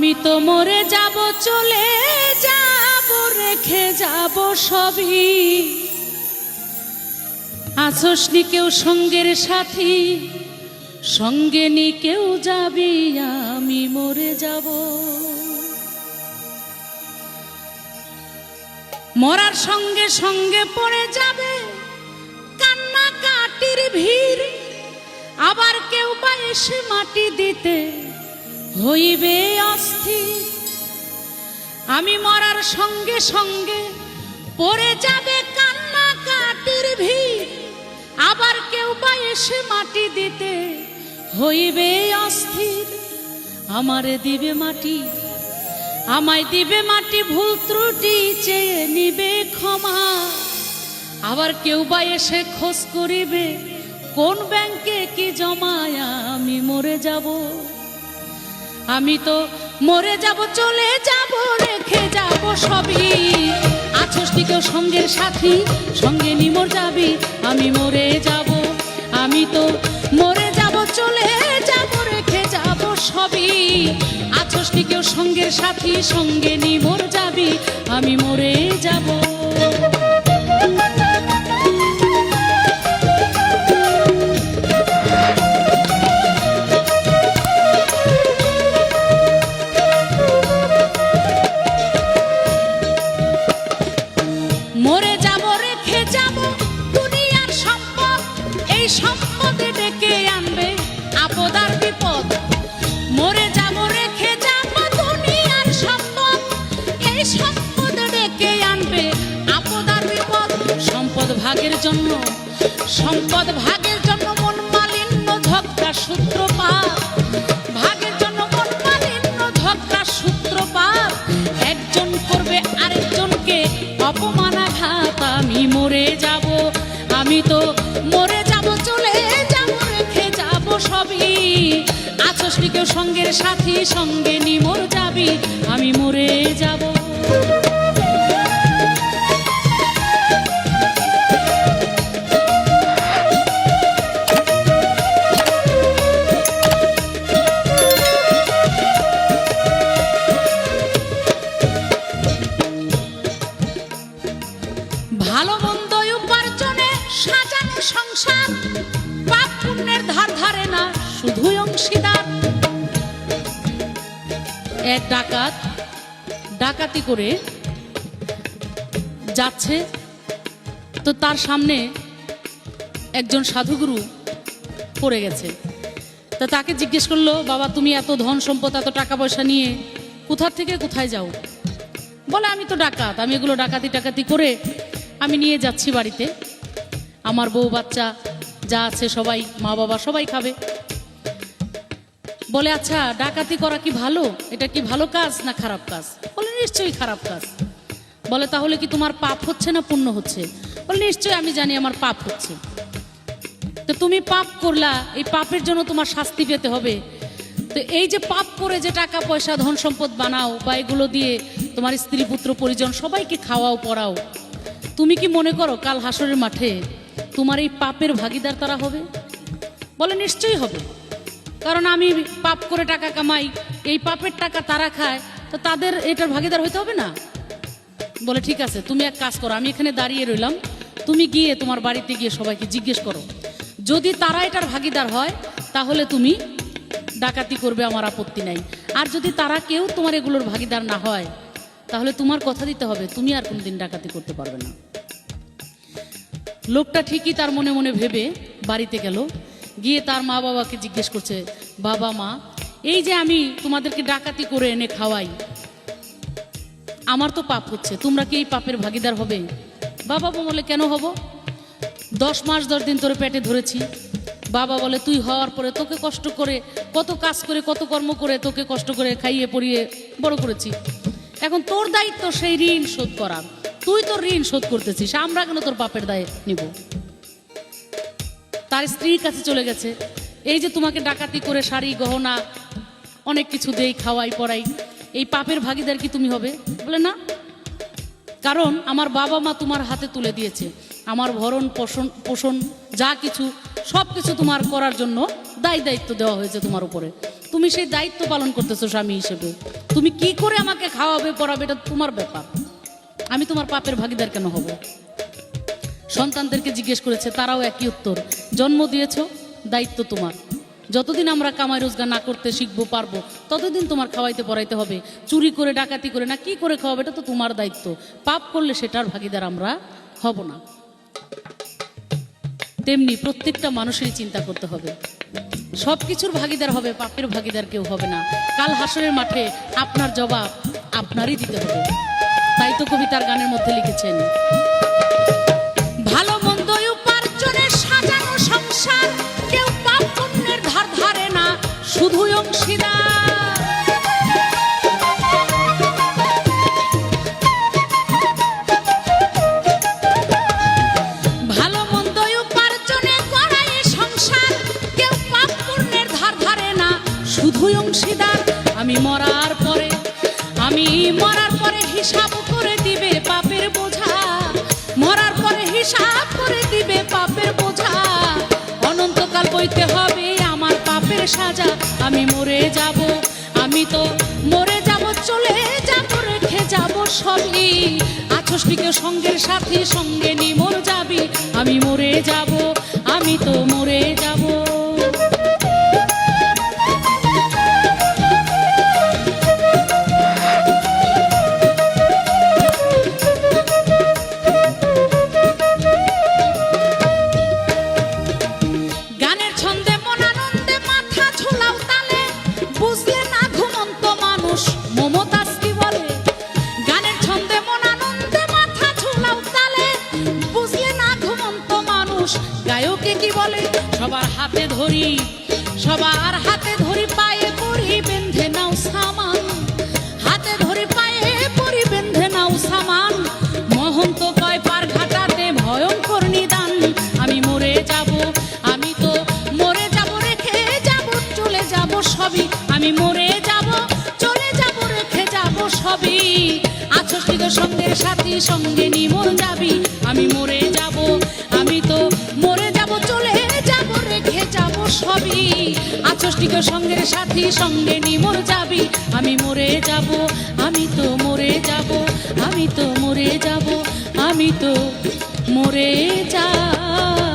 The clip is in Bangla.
আমি তো মরে যাব, চলে যাব, রেখে যাব সবই। আসোস নি কেউ সঙ্গের সাথী, সঙ্গে নি কেউ যাবি, আমি মরে যাব। মরার সঙ্গে সঙ্গে পড়ে যাবে কান্না কাটির ভিড়, আবার কেউ বা এসে মাটি দিতে হইবে অস্থির। আমি মরার সঙ্গে সঙ্গে পড়ে যাবে কান্না কাটির ভিড়, আবার কেউ বা এসে মাটি দিতে হইবে অস্থির। আমারে দিবে মাটি, আমায় দিবে মাটি, ভুল ত্রুটি চেয়ে নিবে ক্ষমা। আবার কেউ বা এসে খোঁজ করিবে কোন ব্যাংকে কি জমায়, আমি মরে যাব। আমি তো মরে যাব, চলে যাব, রেখে যাব সবই। আছোস নি কেউ সঙ্গের সাথী, সঙ্গে নি মোর যাবি, আমি মরে যাব। আমি তো মরে যাব, চলে যাব, রেখে যাব সবই। আছোস নি কেউ সঙ্গের সাথী, সঙ্গে নি মোর যাবি, আমি মরে যাব। মরে যাব, রেখে যাব দুনিয়ার সম্পদ, এই সম্পদে ডেকে আনবে আপদ আর বিপদ। মরে যাব, রেখে যাব দুনিয়ার সম্পদ, এই সম্পদে ডেকে আনবে আপদ আর বিপদ। সম্পদ ভাগের জন্য, সম্পদ ভাগের জন্য মন মালিন্য, ঝগড়া সূত্রপাত। ভাগের জন্য মন মালিন্য, ঝগড়া সূত্রপাত। একজন করবে আরেকজনকে অপমানাঘাত, আমি মরে যাব। আমি তো মরে যাব, চলে যাব, রেখে যাব সবই। আছোস নি কেউ সঙ্গের সাথী, সঙ্গে নি মোর যাবি, আমি মরে যাব। ভালো মন্দ উপার্জনে সাজানো সংসার, পাপ পুণ্যের ধার ধারে না, শুধুই অংশীদার। এক ডাকাত ডাকাতি করে যাচ্ছে, তো তার সামনে একজন সাধুগুরু পড়ে গেছে। তা তাকে জিজ্ঞেস করলো, বাবা তুমি এত ধন সম্পদ, এত টাকা পয়সা নিয়ে কোথা থেকে কোথায় যাও? বলে আমি তো ডাকাত, আমি এগুলো ডাকাতি টাকাতি করে আমি নিয়ে যাচ্ছি বাড়িতে, আমার বউ বাচ্চা যা আছে সবাই, মা বাবা সবাই খাবে। বলে আচ্ছা ডাকাতি করা কি ভালো? এটা কি ভালো কাজ না খারাপ কাজ? বলে নিশ্চয়ই খারাপ কাজ। বলে তাহলে কি তোমার পাপ হচ্ছে না পুণ্য হচ্ছে? বলে নিশ্চয়ই আমি জানি আমার পাপ হচ্ছে। তো তুমি পাপ করলা, এই পাপের জন্য তোমার শাস্তি পেতে হবে। তো এই যে পাপ করে যে টাকা পয়সা ধন সম্পদ বানাও, বা এগুলো দিয়ে তোমার স্ত্রী পুত্র পরিজন সবাইকে খাওয়াও পড়াও, তুমি কি মনে করো কাল হাসরের মাঠে তোমার এই পাপের ভাগিদার তারা হবে? বলে নিশ্চয়ই হবে, কারণ আমি পাপ করে টাকা কামাই, এই পাপের টাকা তারা খায়, তো তাদের এটার ভাগিদার হইতে হবে না? বলে ঠিক আছে, তুমি এক কাজ করো, আমি এখানে দাঁড়িয়ে রইলাম, তুমি গিয়ে তোমার বাড়িতে গিয়ে সবাইকে জিজ্ঞেস করো, যদি তারা এটার ভাগিদার হয় তাহলে তুমি ডাকাতি করবে, আমার আপত্তি নাই। আর যদি তারা কেউ তোমার এগুলোর ভাগিদার না হয়, তাহলে তোমার কথা দিতে হবে, তুমি আর কোনদিন ডাকাতি করতে পারবে না। লোকটা ঠিকই তার মনে মনে ভেবে বাড়িতে গেল, গিয়ে তার মা বাবাকে জিজ্ঞেস করছে, বাবা মা এই যে আমি তোমাদেরকে ডাকাতি করে এনে খাওয়াই, আমার তো পাপ হচ্ছে, তোমরা কি এই পাপের ভাগিদার হবে? বাবা বলে কেন হব? 10 মাস 10 দিন তোরে পেটে ধরেছি। বাবা বলে তুই হওয়ার পরে তোকে কষ্ট করে, কত কাজ করে, কত কর্ম করে তোকে কষ্ট করে খাইয়ে পড়িয়ে বড় করেছি, এখন তোর দায়িত্ব সেই ঋণ শোধ করার। তুই তোর ঋণ শোধ করতেছিস, আমরা কেন তোর পাপের দায় নিব? তার স্ত্রীর কাছে চলে গেছে, এই যে তোমাকে ডাকাতি করে শাড়ি গহনা অনেক কিছু দেই, খাওয়াই পড়াই, এই পাপের ভাগিদার কি তুমি হবে? বলে না, কারণ আমার বাবা মা তোমার হাতে তুলে দিয়েছে, আমার ভরণ পোষণ যা কিছু সব কিছু তোমার করার জন্য দায়িত্ব দেওয়া হয়েছে তোমার উপরে, তুমি সেই দায়িত্ব পালন করতেছো স্বামী হিসেবে। তুমি কি করে আমাকে খাওয়াবে পড়াবে এটা তোমার ব্যাপার, আমি তোমার পাপের ভাগীদার কেন হব? সন্তানদেরকে জিজ্ঞেস করেছে, তারাও একই উত্তর, জন্ম দিয়েছ, দায়িত্ব তোমার। যতদিন আমরা কামাই রোজগার না করতে শিখবো পারবো ততদিন তোমার খাওয়াইতে পড়াইতে হবে। চুরি করে ডাকাতি করে না, কি করে খাওয়াবে এটা তো তোমার দায়িত্ব। পাপ করলে সেটার ভাগীদার আমরা হব না। তেমনি প্রত্যেকটা মানুষেরই চিন্তা করতে হবে, সব কিছুর ভাগীদার হবে, পাপের ভাগীদার কেউ হবে না। কাল হাসরের মাঠে আপনার জবাব আপনারই দিতে হবে। তাই তো কবিতার গানের মধ্যে লিখেছেন, ভালো মন্দ উপার্জনে সাজানো সংসার, কেউ পাপ পুণ্যের ধার ধারে না, শুধুই অংশীদার। ভালো মন্দ উপার্জনে করাই সংসার, কেউ পাপ পুণ্যের ধার ধারে না, শুধুই অংশীদার। আমি মরার পরে হিসাব করে দিবে পাপের বোঝা, মরার পরে হিসাব করে দিবে পাপের বোঝা। অনন্তকাল বইতে হবে আমার পাপের সাজা। আমি মরে যাব, আমি তো মরে যাব, চলে যাব, রেখে যাব সবই। আছোস টিকে সঙ্গের সাথী, সঙ্গে নি মোর যাবি। আমি মরে যাব, আমি তো মরে যাব। গায়কে কি বলে, সবার হাতে ধরি পায়ে পরি বেঁধে নাও সামান, হাতে ধরি পায়ে পরি বেঁধে নাও সামান। মহন্ত কয় পার ঘাটাতে ভয়ঙ্কর নিদান। আমি মরে যাব, আমি তো মরে যাব, রেখে যাব, চলে যাব সবই। আমি মরে যাব, চলে যাব, রেখে যাব সবই। আছোস টিকে সঙ্গের সাথী, সঙ্গে নি মোর যাবি। আমি মরে যাব, আমি তো মরে যাব, চলে যাব, রেখে যাব সবই। আছোস টিকে সঙ্গের সাথী, সঙ্গে নি মোর যাবি। আমি মরে যাব, আমি তো মরে যাব, আমি তো মরে যাব, আমি তো মরে যাব।